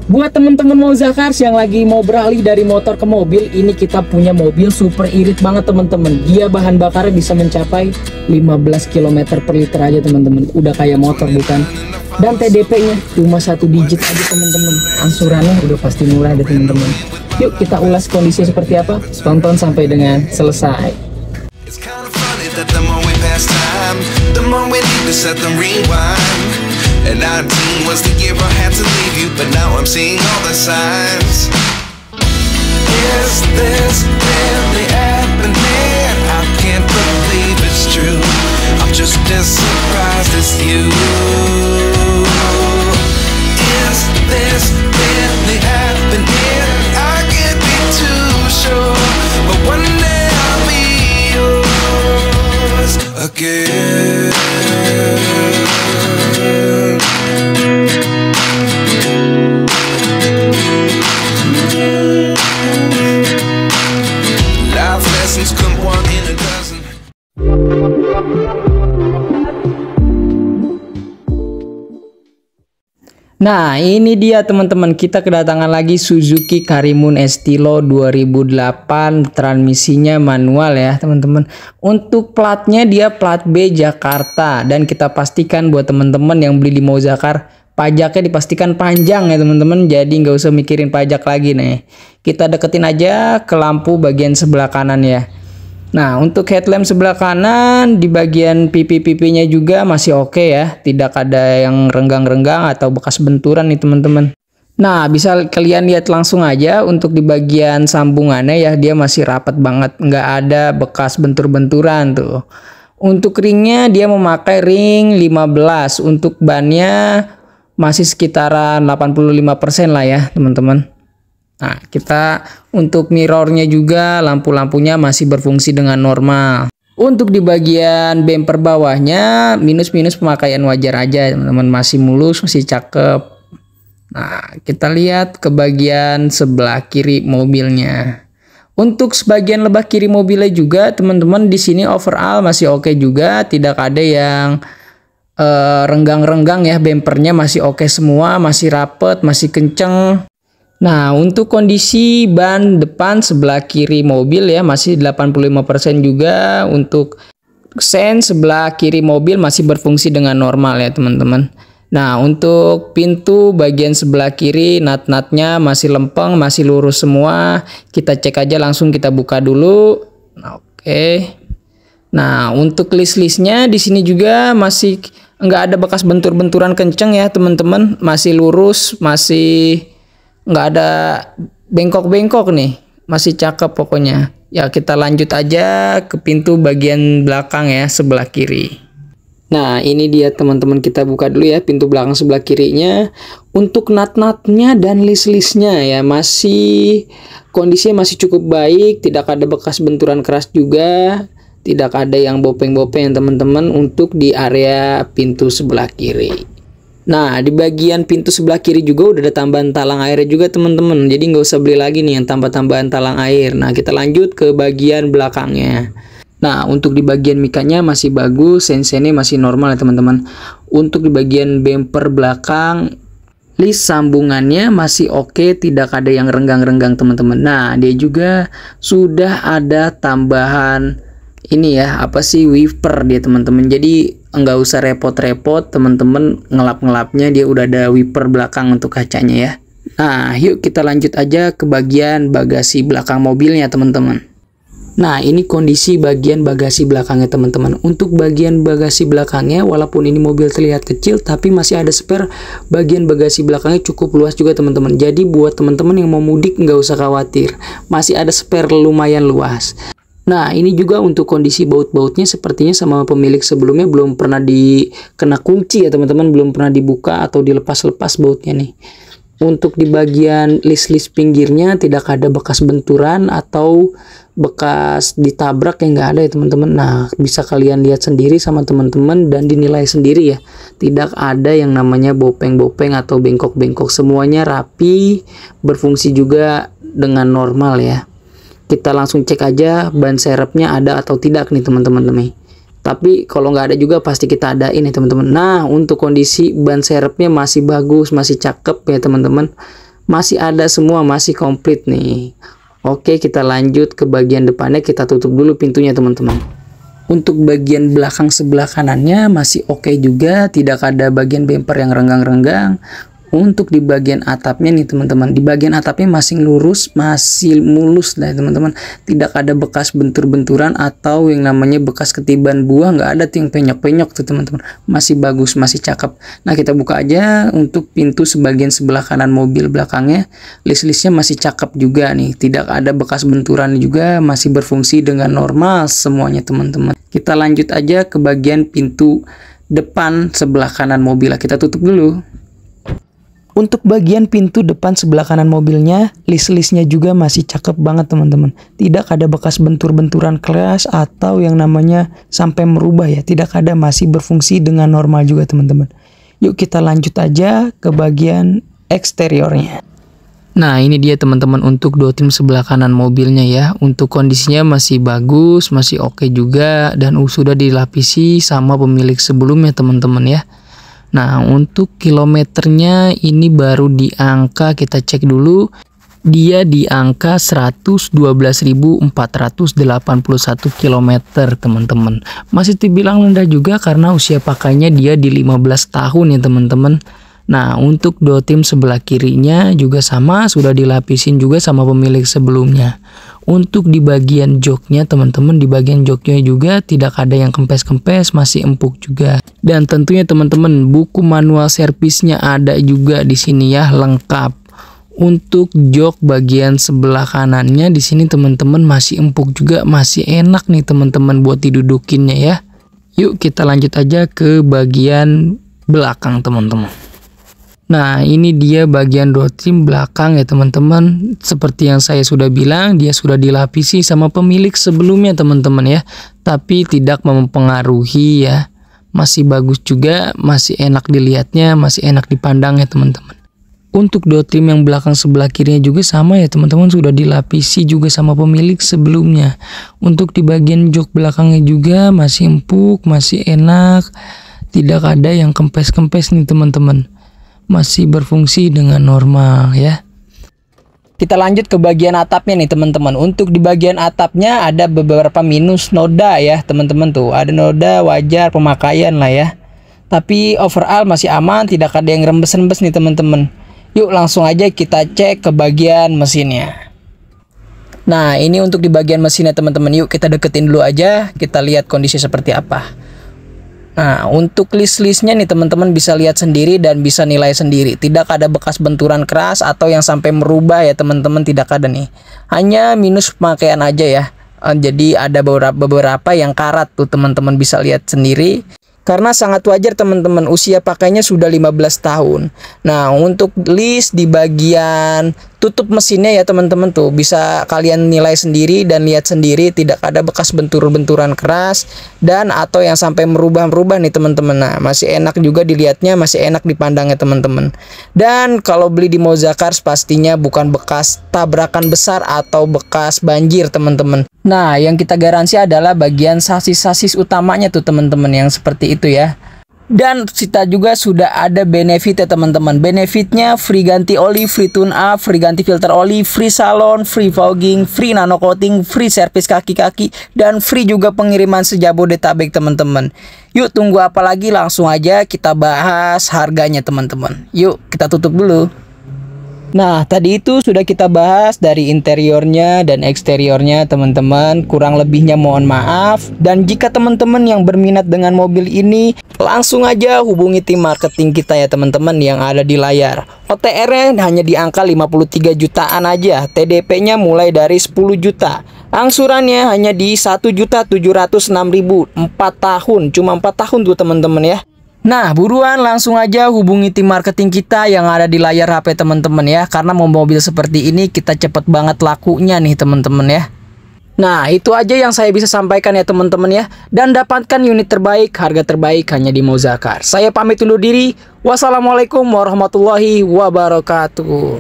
Buat temen-temen mau Zakars yang lagi mau beralih dari motor ke mobil, ini kita punya mobil super irit banget temen-temen. Dia bahan bakarnya bisa mencapai 15 km per liter aja temen-temen. Udah kayak motor bukan? Dan TDP-nya cuma 1 digit aja temen-temen. Angsurannya udah pasti murah deh temen-temen. Yuk kita ulas kondisinya seperti apa. Tonton sampai dengan selesai. And 19 was the year I had to leave you, but now I'm seeing all the signs. Is this really happening? I can't believe it's true. I'm just as surprised as you. Is this really happening? I can't be too sure, but one day I'll be yours again. Nah ini dia teman-teman, kita kedatangan lagi Suzuki Karimun Estilo 2008, transmisinya manual ya teman-teman. Untuk platnya dia plat B Jakarta, dan kita pastikan buat teman-teman yang beli di Mozakar, pajaknya dipastikan panjang ya teman-teman, jadi nggak usah mikirin pajak lagi nih. Kita deketin aja ke lampu bagian sebelah kanan ya. Nah untuk headlamp sebelah kanan di bagian pipi-pipinya juga masih oke ya, tidak ada yang renggang-renggang atau bekas benturan nih teman-teman. Nah bisa kalian lihat langsung aja untuk di bagian sambungannya ya, dia masih rapat banget, nggak ada bekas bentur-benturan tuh. Untuk ringnya dia memakai ring 15, untuk bannya masih sekitaran 85% lah ya teman-teman. Nah kita untuk mirrornya juga lampu-lampunya masih berfungsi dengan normal. Untuk di bagian bumper bawahnya minus-minus pemakaian wajar aja teman-teman, masih mulus, masih cakep. Nah kita lihat ke bagian sebelah kiri mobilnya. Untuk sebagian lebah kiri mobilnya juga teman-teman, di sini overall masih oke juga, tidak ada yang renggang-renggang ya, bumpernya masih oke semua, masih rapet, masih kenceng. Nah untuk kondisi ban depan sebelah kiri mobil ya masih 85% juga. Untuk sen sebelah kiri mobil masih berfungsi dengan normal ya teman-teman. Nah untuk pintu bagian sebelah kiri nut-nutnya masih lempeng, masih lurus semua. Kita cek aja langsung, kita buka dulu. Oke. Nah untuk list-listnya di sini juga masih nggak ada bekas bentur-benturan kenceng ya teman-teman, masih lurus, masih nggak ada bengkok-bengkok nih, masih cakep pokoknya ya. Kita lanjut aja ke pintu bagian belakang ya sebelah kiri. Nah ini dia teman-teman, kita buka dulu ya pintu belakang sebelah kirinya. Untuk nut-nutnya dan list-listnya ya masih kondisinya masih cukup baik, tidak ada bekas benturan keras juga, tidak ada yang bopeng-bopeng teman-teman untuk di area pintu sebelah kiri. Nah di bagian pintu sebelah kiri juga udah ada tambahan talang airnya juga teman-teman, jadi nggak usah beli lagi nih yang tambah-tambahan talang air. Nah kita lanjut ke bagian belakangnya. Nah untuk di bagian mikanya masih bagus, sensennya masih normal ya teman-teman. Untuk di bagian bumper belakang, list sambungannya masih oke, tidak ada yang renggang-renggang teman-teman. Nah dia juga sudah ada tambahan ini ya, apa sih, wiper dia teman-teman, jadi nggak usah repot-repot teman-teman ngelap-ngelapnya, dia udah ada wiper belakang untuk kacanya ya. Nah yuk kita lanjut aja ke bagian bagasi belakang mobilnya teman-teman. Nah ini kondisi bagian bagasi belakangnya teman-teman. Untuk bagian bagasi belakangnya, walaupun ini mobil terlihat kecil tapi masih ada spare, bagian bagasi belakangnya cukup luas juga teman-teman. Jadi buat teman-teman yang mau mudik nggak usah khawatir, masih ada spare lumayan luas. Nah ini juga untuk kondisi baut-bautnya sepertinya sama pemilik sebelumnya belum pernah dikena kunci ya teman-teman, belum pernah dibuka atau dilepas-lepas bautnya nih. Untuk di bagian list-list pinggirnya tidak ada bekas benturan atau bekas ditabrak, yang nggak ada ya teman-teman. Nah bisa kalian lihat sendiri sama teman-teman dan dinilai sendiri ya, tidak ada yang namanya bopeng-bopeng atau bengkok-bengkok, semuanya rapi, berfungsi juga dengan normal ya. Kita langsung cek aja ban serepnya ada atau tidak nih teman-teman nih. Tapi kalau nggak ada juga pasti kita adain ya teman-teman. Nah untuk kondisi ban serepnya masih bagus, masih cakep ya teman-teman, masih ada semua, masih komplit nih. Oke, kita lanjut ke bagian depannya, kita tutup dulu pintunya teman-teman. Untuk bagian belakang sebelah kanannya masih oke juga, tidak ada bagian bumper yang renggang-renggang. Untuk di bagian atapnya nih teman-teman, di bagian atapnya masih lurus, masih mulus lah teman-teman. Tidak ada bekas bentur-benturan atau yang namanya bekas ketiban buah, nggak ada tuh yang penyok-penyok tuh teman-teman. Masih bagus, masih cakep. Nah, kita buka aja untuk pintu sebagian sebelah kanan mobil belakangnya. List-listnya masih cakep juga nih, tidak ada bekas benturan juga, masih berfungsi dengan normal semuanya teman-teman. Kita lanjut aja ke bagian pintu depan sebelah kanan mobil. Kita tutup dulu. Untuk bagian pintu depan sebelah kanan mobilnya, list-listnya juga masih cakep banget teman-teman. Tidak ada bekas bentur-benturan keras atau yang namanya sampai merubah ya. Tidak ada, masih berfungsi dengan normal juga teman-teman. Yuk kita lanjut aja ke bagian eksteriornya. Nah, ini dia teman-teman untuk door trim sebelah kanan mobilnya ya. Untuk kondisinya masih bagus, masih oke juga, dan sudah dilapisi sama pemilik sebelumnya teman-teman ya. Nah, untuk kilometernya ini baru di angka, kita cek dulu. Dia di angka 112.481 km teman-teman. Masih dibilang rendah juga karena usia pakainya dia di 15 tahun ya teman-teman. Nah, untuk door trim sebelah kirinya juga sama, sudah dilapisin juga sama pemilik sebelumnya. Untuk di bagian joknya teman-teman, di bagian joknya juga tidak ada yang kempes-kempes, masih empuk juga. Dan tentunya teman-teman, buku manual servisnya ada juga di sini ya, lengkap. Untuk jok bagian sebelah kanannya di sini teman-teman masih empuk juga, masih enak nih teman-teman buat didudukinnya ya. Yuk kita lanjut aja ke bagian belakang teman-teman. Nah, ini dia bagian door trim belakang ya teman-teman. Seperti yang saya sudah bilang, dia sudah dilapisi sama pemilik sebelumnya teman-teman ya. Tapi tidak mempengaruhi ya. Masih bagus juga, masih enak dilihatnya, masih enak dipandang ya teman-teman. Untuk door trim yang belakang sebelah kirinya juga sama ya teman-teman, sudah dilapisi juga sama pemilik sebelumnya. Untuk di bagian jok belakangnya juga masih empuk, masih enak. Tidak ada yang kempes-kempes nih teman-teman. Masih berfungsi dengan normal ya. Kita lanjut ke bagian atapnya nih teman-teman. Untuk di bagian atapnya ada beberapa minus noda ya teman-teman tuh. Ada noda wajar pemakaian lah ya. Tapi overall masih aman, tidak ada yang rembes-rembes nih teman-teman. Yuk langsung aja kita cek ke bagian mesinnya. Nah, ini untuk di bagian mesinnya teman-teman. Yuk kita deketin dulu aja, kita lihat kondisi seperti apa. Nah, untuk list-listnya nih teman-teman bisa lihat sendiri dan bisa nilai sendiri. Tidak ada bekas benturan keras atau yang sampai merubah ya teman-teman, tidak ada nih. Hanya minus pemakaian aja ya. Jadi ada beberapa yang karat tuh teman-teman bisa lihat sendiri. Karena sangat wajar teman-teman, usia pakainya sudah 15 tahun. Nah, untuk list di bagian tutup mesinnya ya teman-teman tuh bisa kalian nilai sendiri dan lihat sendiri, tidak ada bekas benturan keras dan atau yang sampai merubah-merubah nih teman-teman. Nah, masih enak juga dilihatnya, masih enak dipandangnya teman-teman. Dan kalau beli di Moza-Cars pastinya bukan bekas tabrakan besar atau bekas banjir teman-teman. Nah, yang kita garansi adalah bagian sasis-sasis utamanya tuh teman-teman, yang seperti itu ya. Dan kita juga sudah ada benefit ya teman-teman. Benefitnya free ganti oli, free tune up, free ganti filter oli, free salon, free fogging, free nano coating, free servis kaki-kaki, dan free juga pengiriman sejabodetabek teman-teman. Yuk tunggu apa lagi, langsung aja kita bahas harganya teman-teman. Yuk kita tutup dulu. Nah, tadi itu sudah kita bahas dari interiornya dan eksteriornya teman-teman. Kurang lebihnya mohon maaf. Dan jika teman-teman yang berminat dengan mobil ini, langsung aja hubungi tim marketing kita ya teman-teman yang ada di layar. OTR-nya hanya di angka 53 jutaan aja. TDP-nya mulai dari 10 juta. Angsurannya hanya di 1.706.000. 4 tahun, cuma 4 tahun tuh teman-teman ya. Nah, buruan langsung aja hubungi tim marketing kita yang ada di layar HP teman-teman ya. Karena mau mobil seperti ini kita cepet banget lakunya nih teman-teman ya. Nah, itu aja yang saya bisa sampaikan ya teman-teman ya. Dan dapatkan unit terbaik, harga terbaik hanya di Moza-Cars. Saya pamit undur diri. Wassalamualaikum warahmatullahi wabarakatuh.